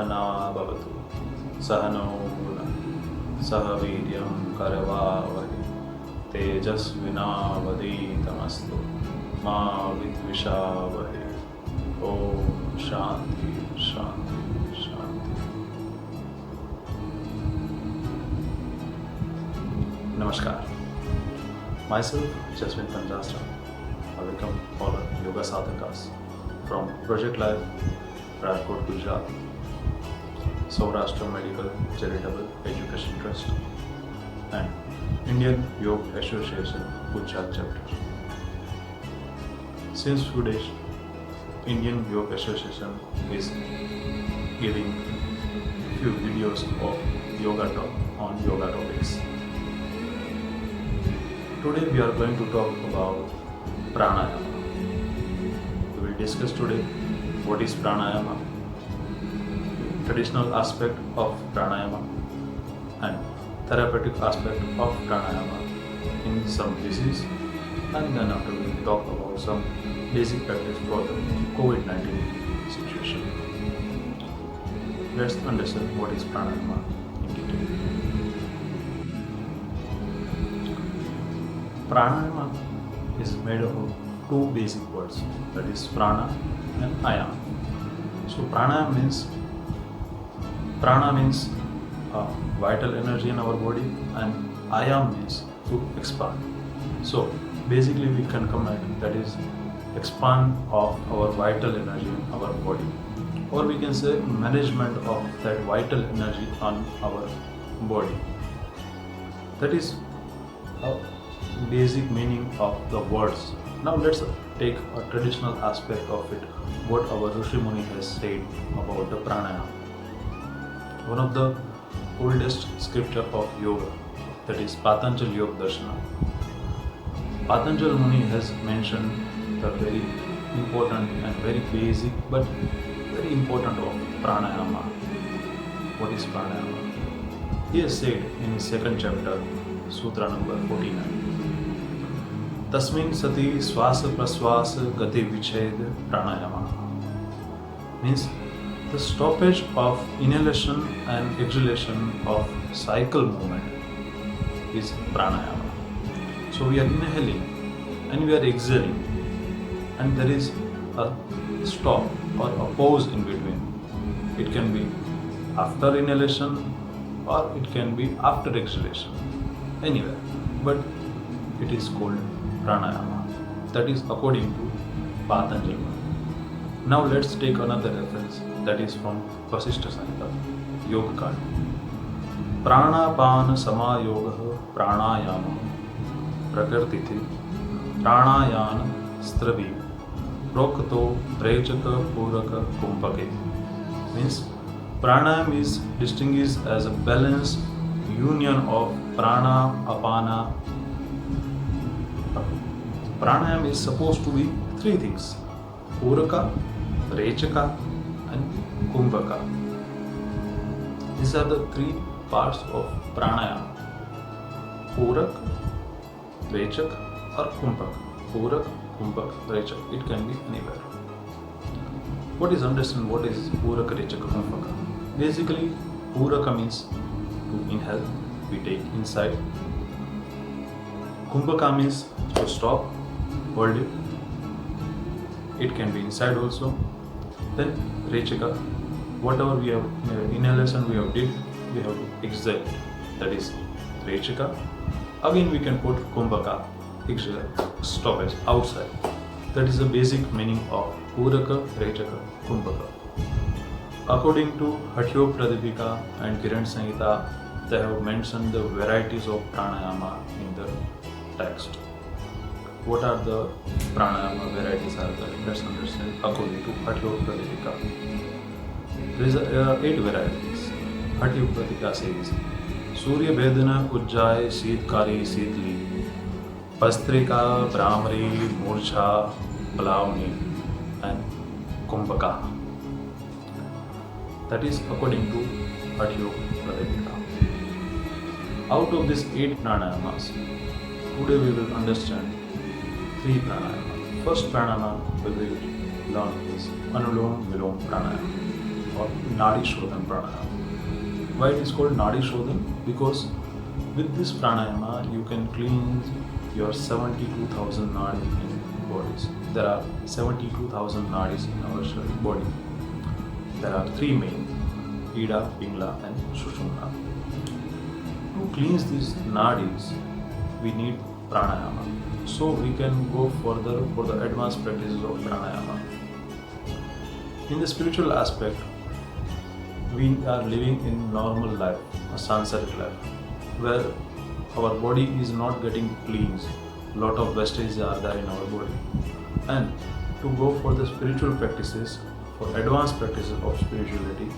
सहना भवतु सहनौ भुनक्तु सह वीर्यं करवावहै तेजस्विनावधीतमस्तु मा विद्विषावहै। ओम शांति शांति शांति। Namaskar. Myself, Jasmine Panjasra. I welcome all our yoga sadhakas from Project Life, Rajkot, Gujarat, Saurashtra Medical Charitable Education Trust, and Indian Yoga Association, Gujarat Chapter. Since few days, Indian Yoga Association is giving few videos of yoga talk on yoga topics. Today we are going to talk about pranayama. We will discuss today what is pranayama, traditional aspect of pranayama, and therapeutic aspect of pranayama in some disease, and then after we will talk about some basic practice for the COVID-19 situation. Let's understand what is pranayama in detail. Pranayama is made up of two basic words, that is prana and ayam. So prana means vital energy in our body, and ayam means to expand. So basically we can comment that is expand of our vital energy in our body, or we can say management of that vital energy on our body. That is a basic meaning of the words. Now let's take a traditional aspect of it, what our Rishi Muni has said about the pranayama. One of the oldest scripture of yoga, that is Patanjali Yoga Darshana. Patanjali Muni has mentioned the very important and very basic but very important of pranayama. What is pranayama? He has said in his second chapter, Sutra number 49. Tasmin sati swasa praswasa gati vichhed pranayama. Means the stoppage of inhalation and exhalation of cycle movement is pranayama. So we are inhaling and we are exhaling, and there is a stop or a pause in between. It can be after inhalation or it can be after exhalation, anywhere, but it is called pranayama. That is according to Patanjali. Now let's take another reference, that is from Vasishtha Samhita, Yoga Kanda. Pranapana samayoga pranayama prakrtiti pranayana stravi prokto rechaka puraka kumbhake. Means pranayama is distinguished as a balanced union of prana apana. Pranayama is supposed to be three things: puraka, rechaka and kumbhaka. These are the three parts of pranayama: purak, rechak or kumbhak. Purak, kumbhak, rechak. It can be anywhere. What is understand what is puraka, rechaka, kumbhaka? Basically, puraka means to inhale, we take inside. Kumbhaka means to stop, hold it. It can be inside also. Then rechaka, whatever we have inhalation we have did, we have to exhale. That is rechaka. Again we can put kumbhaka, exhale, stoppage outside. That is the basic meaning of puraka, rechaka, kumbhaka. According to Hatyoga Pradipika and Kiran Samhita, they have mentioned the varieties of pranayama in the text. What are the pranayama varieties are there? Let's understand according to Hatyoga Pradipika. There is 8 varieties. Hatyoga Pradipika says Surya Vedana Ujjay Sheetkari Sheetli Pastrika Brahmari Murcha Palavni and Kumbhaka. That is according to Hatyoga Pradipika. Out of these 8 pranayamas, today we will understand 3 pranayama. First pranayama we will learn is Anulom Vilom Pranayama or Nadi Shodhan pranayama. Why it is called Nadi Shodhan? Because with this pranayama you can cleanse your 72,000 nadis in bodies. There are 72,000 nadis in our body. There are three main: Ida, Pingla and Sushumna. To cleanse these nadis, we need pranayama. So we can go further for the advanced practices of pranayama. In the spiritual aspect, we are living in normal life, a sanskaric life, where our body is not getting cleansed. Lot of wastage are there in our body. And to go for the spiritual practices, for advanced practices of spirituality,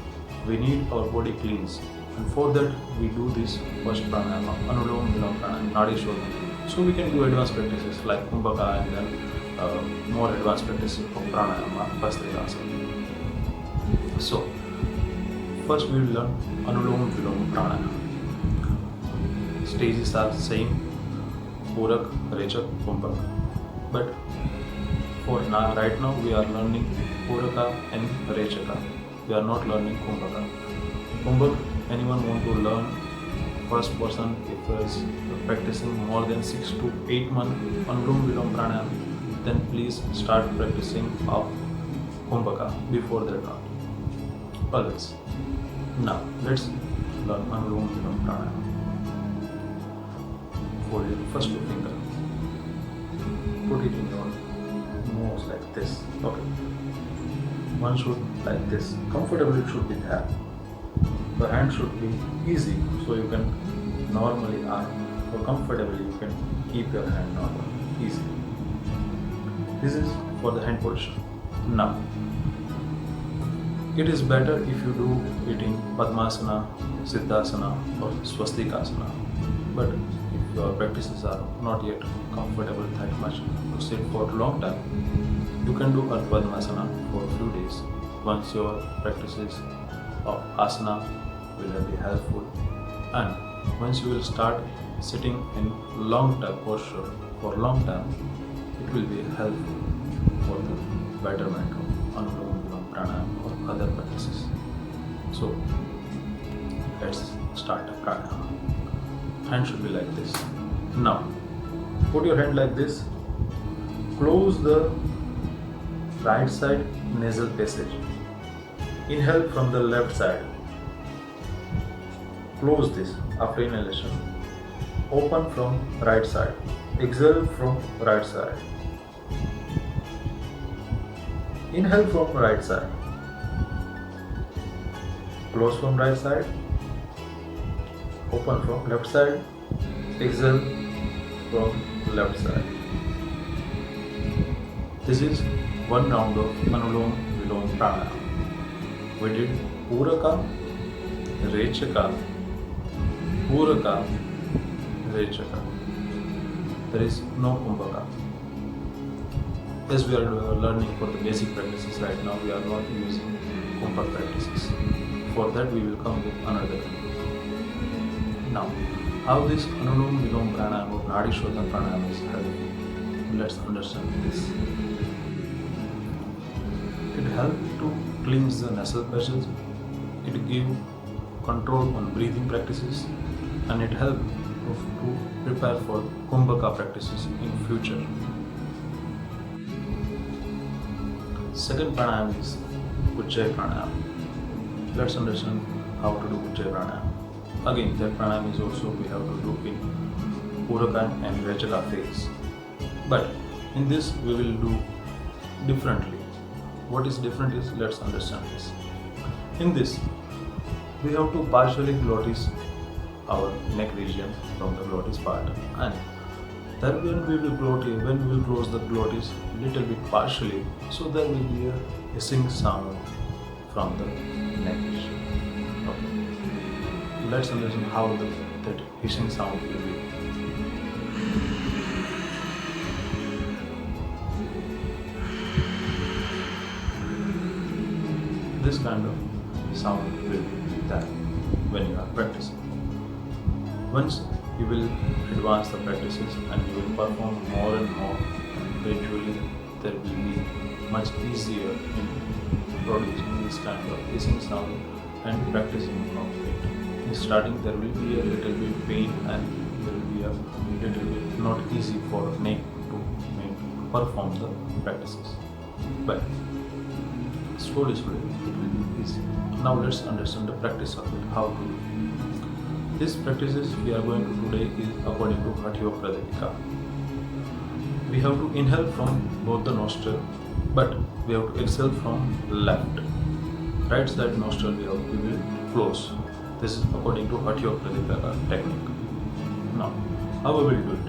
we need our body cleansed. And for that, we do this first pranayama, Anulom Vilom Pranayama, Nadi Shodhan. So we can do advanced practices like Kumbhaka and then more advanced practices of pranayama, Bhastrayasana. So, first we will learn Anulom Vilom Pranayama. Stages are same: Purak, Rechak, Kumbhak. But for now, right now we are learning Puraka and Rechaka. We are not learning Kumbhaka. Kumbhak, anyone want to learn? First person, if is practicing more than 6 to 8 months Anulom Vilom Pranayama, then please start practicing of Kumbhaka before that not. Always. Now let's learn Anulom Vilom Pranayama. Fold your first finger. Put it in your nose like this. Okay. One should like this. Comfortable it should be there. The hand should be easy, so you can normally or comfortably you can keep your hand normal, easy. This is for the hand position. Now, it is better if you do it in Padmasana, Siddhasana or Swastikasana. But if your practices are not yet comfortable that much to sit for a long time, you can do Padmasana for a few days. Once your practices of asana will be helpful, and once you will start sitting in long time posture for long time, it will be helpful for the betterment of Anulom Vilom Pranayama or other practices. So let's start a pranayama. Hand should be like this. Now put your hand like this. Close the right side nasal passage. Inhale from the left side. Close this after inhalation. Open from right side. Exhale from right side. Inhale from right side. Close from right side. Open from left side. Exhale from left side. This is one round of Anulom Vilom Pranayama. We did Puraka, Rechaka, Puraka, Rechaka. There is no Kumbhaka. As we are learning for the basic practices right now, we are not using Kumbhaka practices. For that we will come with another. Now, how this Anulom Vilom Pranayama or Nadi Shodhan Pranayama is helpful? Let's understand this. It helps to cleanse the nasal passages, it gives control on breathing practices, and it helps to prepare for Kumbhaka practices in future. Second pranayama is Ujjayi Pranayama. Let's understand how to do Ujjayi Pranayama. Again, that pranayama is also we have to do in Puraka and Rechaka phase. But in this we will do differently. What is different is, let's understand this. In this, we have to partially glottis our neck region from the glottis part, and then when we will close the glottis little bit partially, so there will be a hissing sound from the neck region. Okay. Let's understand how that hissing sound will be. This kind of sound will be there when you are practicing. Once you will advance the practices and you will perform more and more, gradually there will be much easier in producing this kind of hissing sound and practicing of it. In starting there will be a little bit pain and there will be a little bit not easy for neck to perform the practices. But slowly it will be easy. Now let's understand the practice of it, how to do it. These practices we are going to today is according to Hatha Yoga Pradipika. We have to inhale from both the nostril, but we have to exhale from left. Right side nostril we will close. This is according to Hatha Yoga Pradipika technique. Now, how we will do it?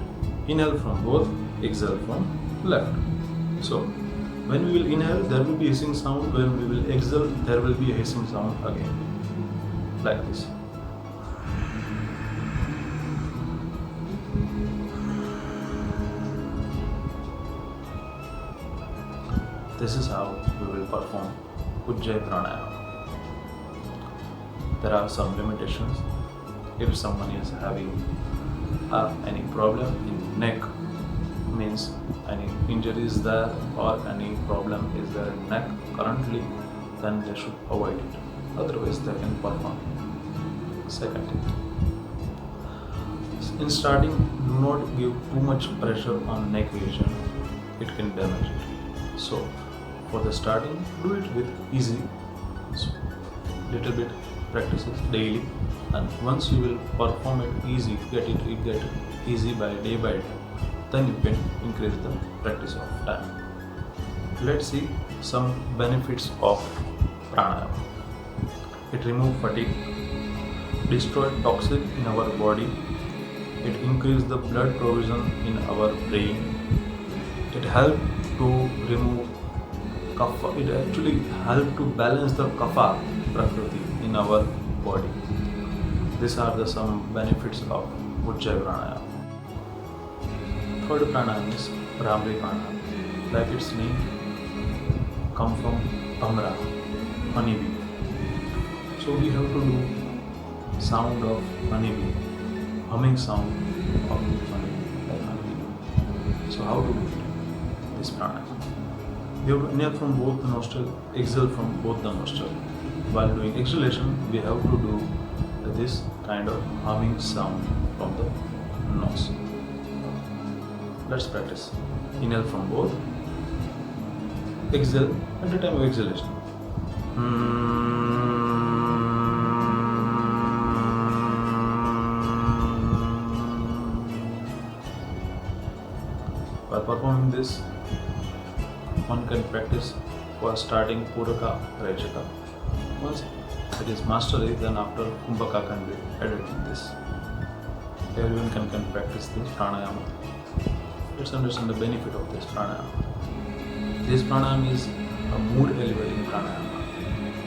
Inhale from both, exhale from left. So, when we will inhale, there will be a hissing sound. When we will exhale, there will be a hissing sound again. Like this. This is how we will perform Ujjayi Pranayama. There are some limitations. If someone is having any problem in neck, means any injury is there or any problem is there in neck currently, then they should avoid it. Otherwise they can perform. Second thing, in starting, do not give too much pressure on neck region. It can damage it. So for the starting, do it with easy, so little bit practices daily, and once you will perform it easy, get it easy by day, then you can increase the practice of time. Let's see some benefits of pranayama. It removes fatigue, destroy toxin in our body, it increases the blood provision in our brain, it helps to remove kapha, it actually helps to balance the kapha prakriti in our body. These are the some benefits of Ujjayi Pranayama. Third pranayama is Bhramari Pranayama. Like its name, come from Bhamra, honeybee. So we have to do sound of honeybee, humming sound of honeybee, like honeybee. So how to do it? This pranayama. We have to inhale from both the nostrils, exhale from both the nostrils. While doing exhalation, we have to do this kind of humming sound from the nose. Let's practice. Inhale from both, exhale at the time of exhalation. By performing this, one can practice for starting Puraka, Rajaka. Once it is mastery, then after Kumbhaka can be added in this. Everyone can practice this pranayama. Let's understand the benefit of this pranayama. This pranayama is a mood elevating pranayama,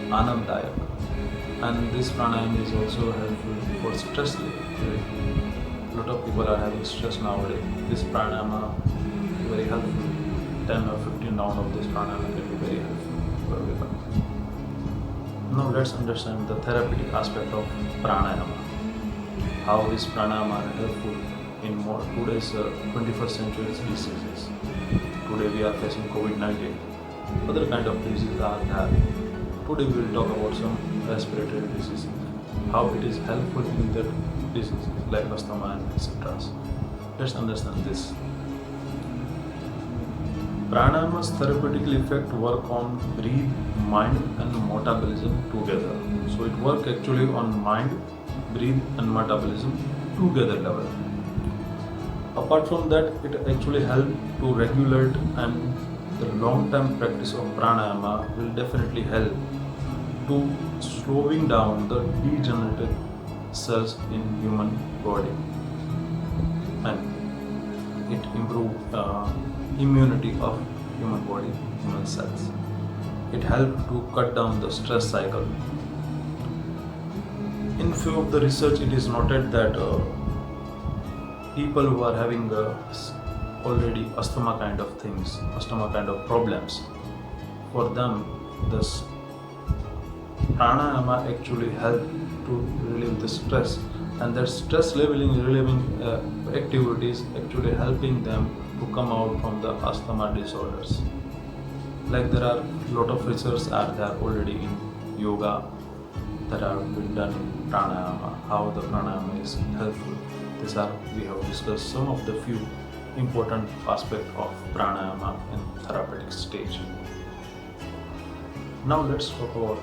Ananddayak. And this pranayama is also helpful for stress relief. A lot of people are having stress nowadays. This pranayama is very helpful. 10 or 15 rounds of this pranayama can be very helpful for everyone. Now let's understand the therapeutic aspect of pranayama. How this pranayama are helpful in more today's 21st century diseases. Today we are facing COVID-19. Other kind of diseases are there. Today we will talk about some respiratory diseases. How it is helpful in that diseases like asthma and etc. Let's understand this. Pranayama's therapeutic effect work on breathe, mind and metabolism together. So it work actually on mind, breathe and metabolism together level. Apart from that, it actually help to regulate, and the long-term practice of pranayama will definitely help to slowing down the degenerative cells in human body, and it improve immunity of human body, human cells. It helps to cut down the stress cycle. In few of the research, it is noted that people who are having already asthma kind of things, asthma kind of problems, for them this pranayama actually help to relieve the stress, and that stress relieving activities actually helping them to come out from the asthma disorders. Like there are lot of research are there already in yoga that have been done in pranayama, how the pranayama is helpful. These are, we have discussed some of the few important aspects of pranayama in therapeutic stage. Now let's talk about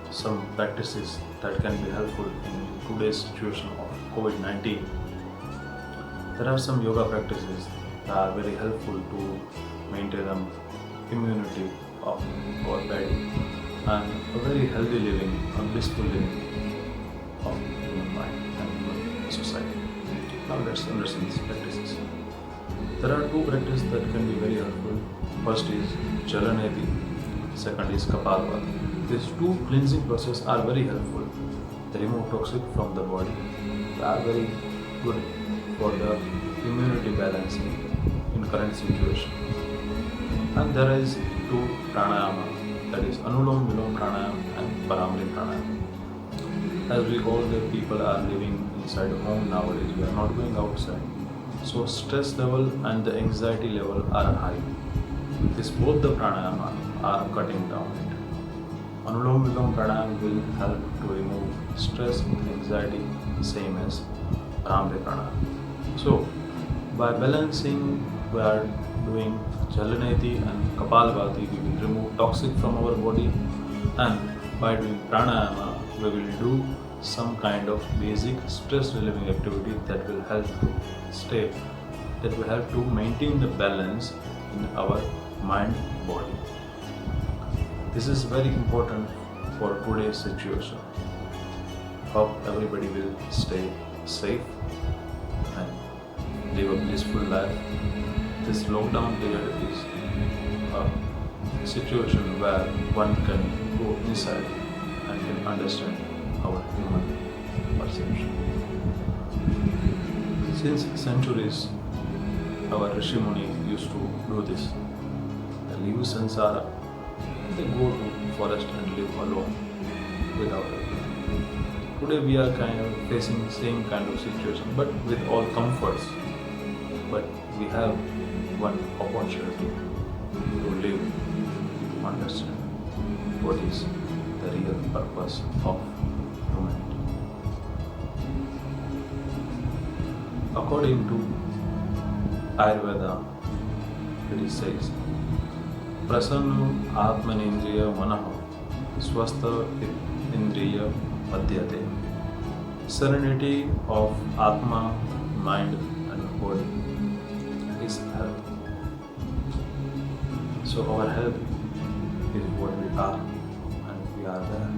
some practices that can be helpful in today's situation of COVID-19. There are some yoga practices that are very helpful to maintain an immunity of our body and a very healthy living, a blissful living of human mind and human society. Now let's understand these practices. There are two practices that can be very helpful. First is Jalaneti, second is Kapalabhati. These two cleansing processes are very helpful. They remove toxic from the body. They are very good for the immunity balancing in current situation. And there is two pranayama, that is Anulom Vilom pranayama and Paramri pranayama. As we all the people are living inside home nowadays, we are not going outside. So stress level and the anxiety level are high. This both the pranayama are cutting down it. Anulom Vilom pranayama will help to remove stress and anxiety, same as Paramri pranayama. So by balancing, we are doing Jalaneti and Kapalabhati, we will remove toxic from our body, and by doing pranayama, we will do some kind of basic stress relieving activity that will help to maintain the balance in our mind body. This is very important for today's situation. Hope everybody will stay safe and live a blissful life. This lockdown period is a situation where one can go inside and can understand our human perception. Since centuries, our Rishi Muni used to do this. They leave Sansara, they go to forest and live alone without everything. Today we are kind of facing the same kind of situation, but with all comforts. But we have one opportunity to live, to understand what is the real purpose of humanity. According to Ayurveda, it says, Prasanna Atmanindriya Manaha Swastha Indriya Madhyate. Serenity of Atma, mind and body is health. So our health is what we are, and we are there.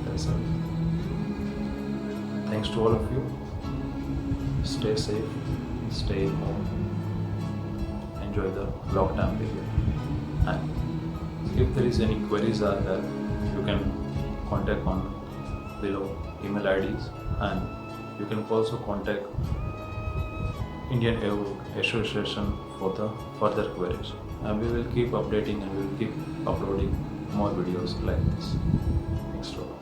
That's all. Thanks to all of you. Stay safe, stay home, enjoy the lockdown period. And if there is any queries are there, you can contact on below email IDs, and you can also contact Indian Ayurvedic Association for the further queries. And we will keep updating and we will keep uploading more videos like this. Thanks to all.